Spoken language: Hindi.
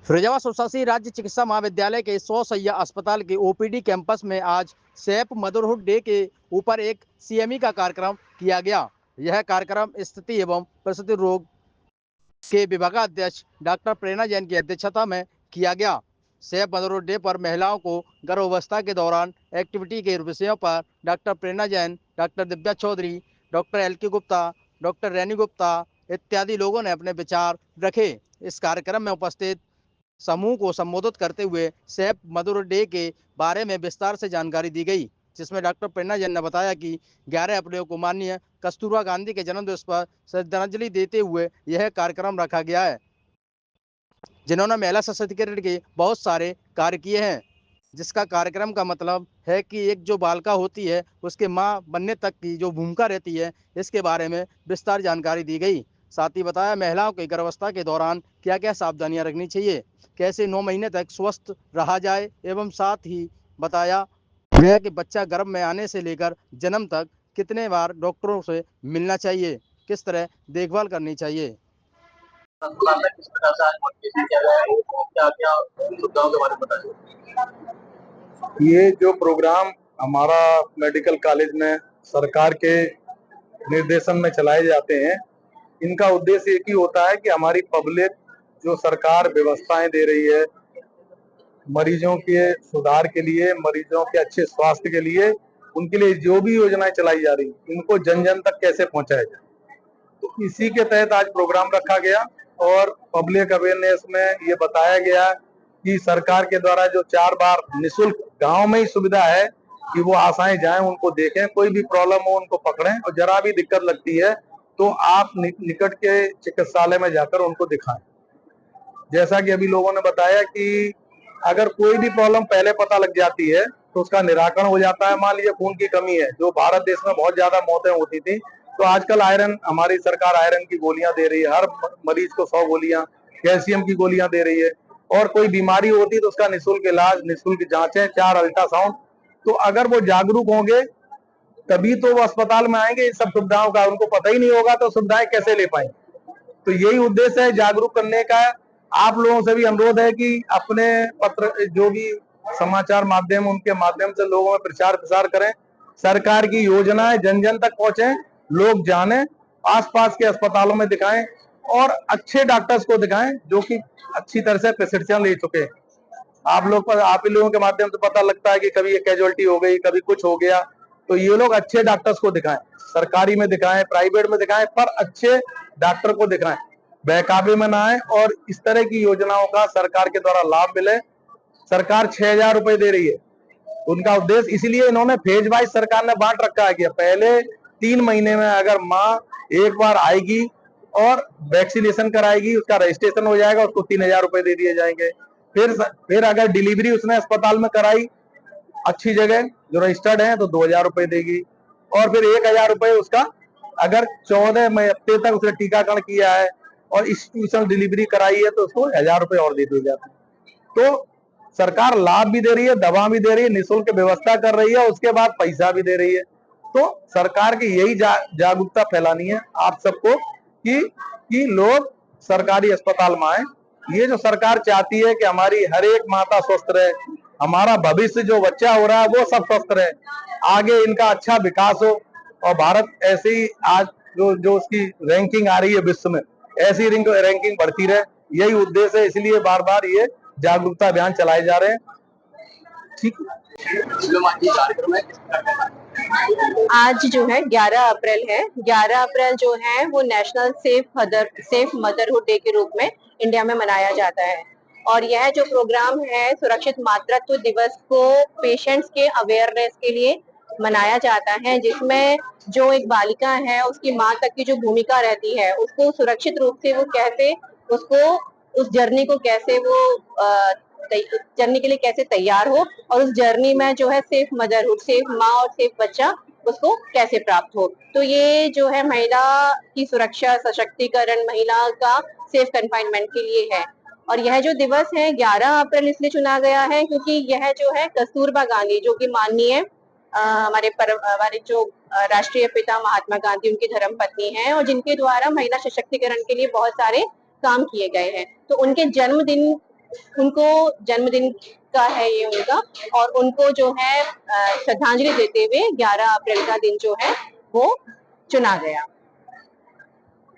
फिरोजाबाद स्वशासी राज्य चिकित्सा महाविद्यालय के 100 शैय्या अस्पताल के ओपीडी कैंपस में आज सेफ मदरहुड डे के ऊपर एक सीएमई का कार्यक्रम किया गया। यह कार्यक्रम स्थिति एवं प्रसूति रोग के विभागाध्यक्ष डॉक्टर प्रेरणा जैन की अध्यक्षता में किया गया। सेफ मदरहुड डे पर महिलाओं को गर्भावस्था के दौरान एक्टिविटी के विषयों पर doctor Prerna Jain, doctor Divya Chaudhary, doctor L K. Gupta, doctor Raini Gupta इत्यादि लोगों ने अपने विचार रखे। इस कार्यक्रम में उपस्थित समूह को संबोधित करते हुए सेफ मदरहुड डे के बारे में विस्तार से जानकारी दी गई, जिसमें डॉक्टर प्रेरणा जैन ने बताया कि 11 अप्रैल को माननीय कस्तूरबा गांधी के जन्म दिवस पर श्रद्धांजलि देते हुए यह कार्यक्रम रखा गया है, जिन्होंने महिला सशक्तिकरण के बहुत सारे कार्य किए हैं, जिसका कार्यक्रम का मतलब है कि एक जो बालिका होती है उसके माँ बनने तक की जो भूमिका रहती है, इसके बारे में विस्तार जानकारी दी गई। साथ ही बताया महिलाओं की गर्भावस्था के दौरान क्या क्या सावधानियां रखनी चाहिए, कैसे 9 महीने तक स्वस्थ रहा जाए, एवं साथ ही बताया गया कि बच्चा गर्भ में आने से लेकर जन्म तक कितने बार डॉक्टरों से मिलना चाहिए, किस तरह देखभाल करनी चाहिए। अस्पताल में किस प्रकार से आज मॉडिफिकेशन किया गया है, क्या-क्या सुविधाओं के बारे में बताइए। ये जो प्रोग्राम हमारा मेडिकल कॉलेज में सरकार के निर्देशन में चलाए जाते हैं, इनका उद्देश्य एक ही होता है कि हमारी पब्लिक जो सरकार व्यवस्थाएं दे रही है मरीजों के सुधार के लिए, मरीजों के अच्छे स्वास्थ्य के लिए, उनके लिए जो भी योजनाएं चलाई जा रही इनको जन जन तक कैसे पहुंचाया जाए, तो इसी के तहत आज प्रोग्राम रखा गया और पब्लिक अवेयरनेस में ये बताया गया कि सरकार के द्वारा जो 4 बार निःशुल्क गांव में ही सुविधा है कि वो आशाएं जाएं, उनको देखें, कोई भी प्रॉब्लम हो उनको पकड़ें और जरा भी दिक्कत लगती है तो आप निकट के चिकित्सालय में जाकर उनको दिखाएं। जैसा कि अभी लोगों ने बताया कि अगर कोई भी प्रॉब्लम पहले पता लग जाती है तो उसका निराकरण हो जाता है। मान लीजिए खून की कमी है, जो भारत देश में बहुत ज्यादा मौतें होती थी, तो आजकल आयरन, हमारी सरकार आयरन की गोलियां दे रही है, हर मरीज को 100 गोलियां, कैल्शियम की गोलियां दे रही है, और कोई बीमारी होती तो उसका निःशुल्क इलाज, निःशुल्क जांचें, 4 अल्ट्रासाउंड। तो अगर वो जागरूक होंगे तभी तो वो अस्पताल में आएंगे। इन सब सुविधाओं का उनको पता ही नहीं होगा तो सुविधाएं कैसे ले पाएंगे। तो यही उद्देश्य है जागरूक करने का। आप लोगों से भी अनुरोध है कि अपने पत्र, जो भी समाचार माध्यम, उनके माध्यम से लोगों में प्रचार प्रसार करें, सरकार की योजनाएं जन जन तक पहुंचे, लोग जाने, आसपास के अस्पतालों में दिखाएं और अच्छे डॉक्टर्स को दिखाएं जो कि अच्छी तरह से प्रशिक्षण ले चुके हैं। आप ही लोगों के माध्यम से पता लगता है कि कभी ये कैजुअलिटी हो गई, कभी कुछ हो गया, तो ये लोग अच्छे डॉक्टर्स को दिखाएं, सरकारी में दिखाएं, प्राइवेट में दिखाएं, पर अच्छे डॉक्टर को दिखाएं, बहकावे में ना आए और इस तरह की योजनाओं का सरकार के द्वारा लाभ मिले। सरकार 6,000 रुपए दे रही है, उनका उद्देश्य, इसलिए इन्होंने फेज वाइज सरकार ने बांट रखा है कि पहले 3 महीने में अगर माँ एक बार आएगी और वैक्सीनेशन कराएगी, उसका रजिस्ट्रेशन हो जाएगा, उसको 3,000 रुपए दे दिए जाएंगे। फिर अगर डिलीवरी उसने अस्पताल में कराई अच्छी जगह जो रजिस्टर्ड है तो 2,000 रुपए देगी, और फिर 1,000 रुपए उसका अगर 14 हफ्ते तक उसने टीकाकरण किया है और इंस्टीट्यूशनल डिलीवरी कराई है तो उसको 1,000 रुपए और दे दिए जाते हैं। तो सरकार लाभ भी दे रही है, दवा भी दे रही है, निःशुल्क व्यवस्था कर रही है, उसके बाद पैसा भी दे रही है। तो सरकार की यही जागरूकता फैलानी है आप सबको कि लोग सरकारी अस्पताल में आए। ये जो सरकार चाहती है कि हमारी हर एक माता स्वस्थ रहे, हमारा भविष्य जो बच्चा हो रहा है वो सब स्वस्थ रहे, आगे इनका अच्छा विकास हो, और भारत ऐसे ही आज जो उसकी रैंकिंग आ रही है विश्व में, ऐसी रैंकिंग बढ़ती रहे, यही उद्देश्य है। इसलिए बार बार ये जागरूकता अभियान चलाए जा रहे हैं। ठीक, आज जो है 11 अप्रैल है, 11 अप्रैल जो है वो नेशनल सेफ मदरहुड डे के रूप में इंडिया में मनाया जाता है। और यह जो प्रोग्राम है सुरक्षित मातृत्व दिवस को पेशेंट्स के अवेयरनेस के लिए मनाया जाता है, जिसमें जो एक बालिका है उसकी माँ तक की जो भूमिका रहती है उसको सुरक्षित रूप से वो कैसे उसको उस जर्नी को कैसे वो जर्नी के लिए कैसे तैयार हो, और उस जर्नी में जो है सेफ मदरहुड, सेफ माँ और सेफ बच्चा उसको कैसे प्राप्त हो। तो ये जो है महिला की सुरक्षा, सशक्तिकरण, महिला का सेफ कन्फाइनमेंट के लिए है। और यह जो दिवस है 11 अप्रैल इसलिए चुना गया है क्योंकि यह जो है कस्तूरबा गांधी, जो कि माननीय हमारे जो राष्ट्रीय पिता महात्मा गांधी उनकी धर्म पत्नी हैं और जिनके द्वारा महिला सशक्तिकरण के लिए बहुत सारे काम किए गए हैं। तो उनके जन्मदिन उनको जन्मदिन का है ये उनका, और उनको जो है श्रद्धांजलि देते हुए 11 अप्रैल का दिन जो है वो चुना गया।